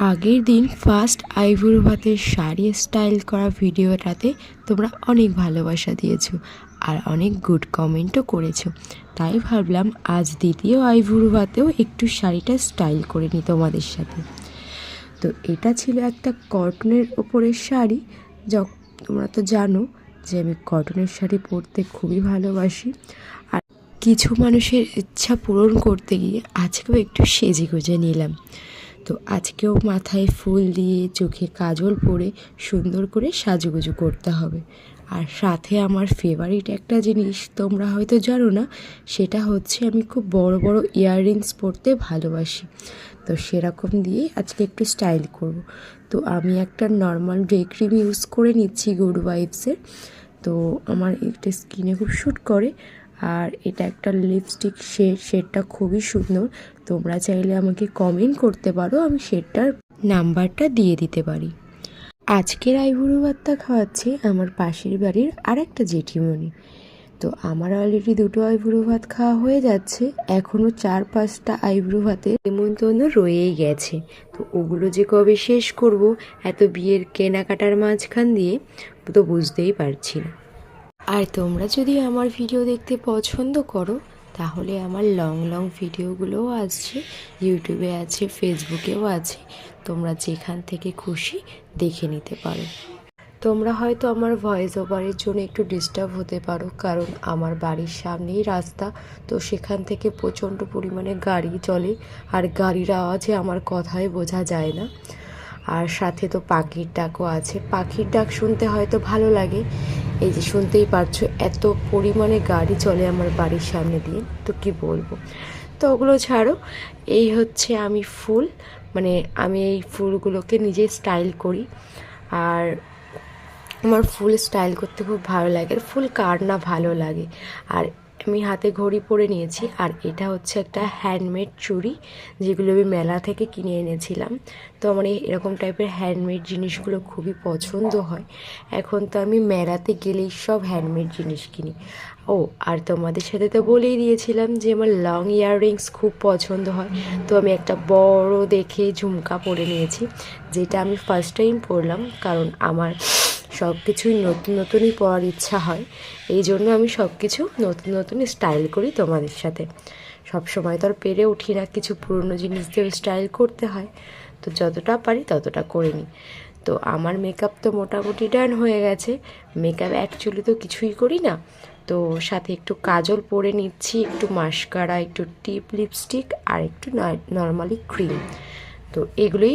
আগের দিন ফার্স্ট আইবুড়ো ভাতের শাড়ি স্টাইল করা ভিডিওটাতে তোমরা অনেক ভালোবাসা দিয়েছো আর অনেক গুড কমেন্টও করেছো, তাই ভাবলাম আজ দ্বিতীয় আইবুড়ো ভাতেও একটু শাড়িটা স্টাইল করে নিই তোমাদের সাথে। তো এটা ছিল একটা কটনের ওপরের শাড়ি। তোমরা তো জানো যে আমি কটনের শাড়ি পরতে খুবই ভালোবাসি, আর কিছু মানুষের ইচ্ছা পূরণ করতে গিয়ে আজকেও একটু সেজে গুজে নিলাম। তো আজকেও মাথায় ফুল দিয়ে চোখে কাজল পরে সুন্দর করে সাজুগুজু করতে হবে। আর সাথে আমার ফেভারিট একটা জিনিস তোমরা হয়তো জানো না, সেটা হচ্ছে আমি খুব বড় বড় ইয়াররিংস পরতে ভালোবাসি। তো সেরকম দিয়ে আজকে একটু স্টাইল করব। তো আমি একটা নর্মাল ডে ক্রিম ইউজ করে নিচ্ছি গুড ভাইবসের। তো আমার একটা স্কিনে খুব শ্যুট করে, আর এটা একটা লিপস্টিক শেডটা খুবই সুন্দর। তোমরা চাইলে আমাকে কমেন্ট করতে পারো, আমি শেডটার নাম্বারটা দিয়ে দিতে পারি। আজকের আইবুড়ো ভাতটা খাওয়াচ্ছে আমার পাশের বাড়ির আর একটা জেঠিমণি। তো আমার অলরেডি দুটো আইবুড়ো ভাত খাওয়া হয়ে যাচ্ছে, এখনও 4-5টা আইবুড়ো ভাতের নিমন্ত্রণ রয়েই গেছে। তো ওগুলো যে কবে শেষ করব এত বিয়ের কেনাকাটার মাঝখান দিয়ে, তো বুঝতেই পারছি না। আর তোমরা যদি আমার ভিডিও দেখতে পছন্দ করো তাহলে আমার লং লং ভিডিওগুলোও আসছে, ইউটিউবে আছে, ফেসবুকেও আছে, তোমরা যেখান থেকে খুশি দেখে নিতে পারো। তোমরা হয়তো আমার ভয়েস ওভারের জন্য একটু ডিস্টার্ব হতে পারো, কারণ আমার বাড়ির সামনেই রাস্তা, তো সেখান থেকে প্রচণ্ড পরিমাণে গাড়ি চলে, আর গাড়ির আওয়াজে আমার কথাই বোঝা যায় না। আর সাথে তো পাখির ডাকও আছে, পাখির ডাক শুনতে হয়তো ভালো লাগে। এই যে শুনতেই পারছো এত পরিমাণে গাড়ি চলে আমার বাড়ির সামনে দিয়ে, তো কি বলবো। তো ওগুলো ছাড়ো, এই হচ্ছে আমি আমি এই ফুলগুলোকে নিজে স্টাইল করি। আর আমার ফুল স্টাইল করতে খুব ভালো লাগে, আর ফুল কার না ভালো লাগে। আর আমি হাতে ঘড়ি পরে নিয়েছি, আর এটা হচ্ছে একটা হ্যান্ডমেড চুড়ি, যেগুলো আমি মেলা থেকে কিনে এনেছিলাম। তো আমার এরকম টাইপের হ্যান্ডমেড জিনিসগুলো খুবই পছন্দ হয়। এখন তো আমি মেলাতে গেলেই সব হ্যান্ডমেড জিনিস কিনি। ও আর তোমাদের সাথে তো বলেই দিয়েছিলাম যে আমার লং ইয়াররিংস খুব পছন্দ হয়। তো আমি একটা বড় দেখে ঝুমকা পরে নিয়েছি, যেটা আমি ফার্স্ট টাইম পরলাম, কারণ আমার সব কিছুই নতুন নতুনই পরার ইচ্ছা হয়। এই জন্য আমি সব কিছু নতুন নতুন স্টাইল করি তোমাদের সাথে। সব সময় তো আর পেরে উঠি না, কিছু পুরনো জিনিস দিয়ে স্টাইল করতে হয়, তো যতটা পারি ততটা করে নিই। তো আমার মেকআপ তো মোটামুটি ডান হয়ে গেছে। মেকআপ অ্যাকচুয়ালি তো কিছুই করি না, তো সাথে একটু কাজল পরে নিচ্ছি, একটু মাস্কারা, একটু টিপ লিপস্টিক, আর একটু নর্মালি ক্রিম। তো এগুলোই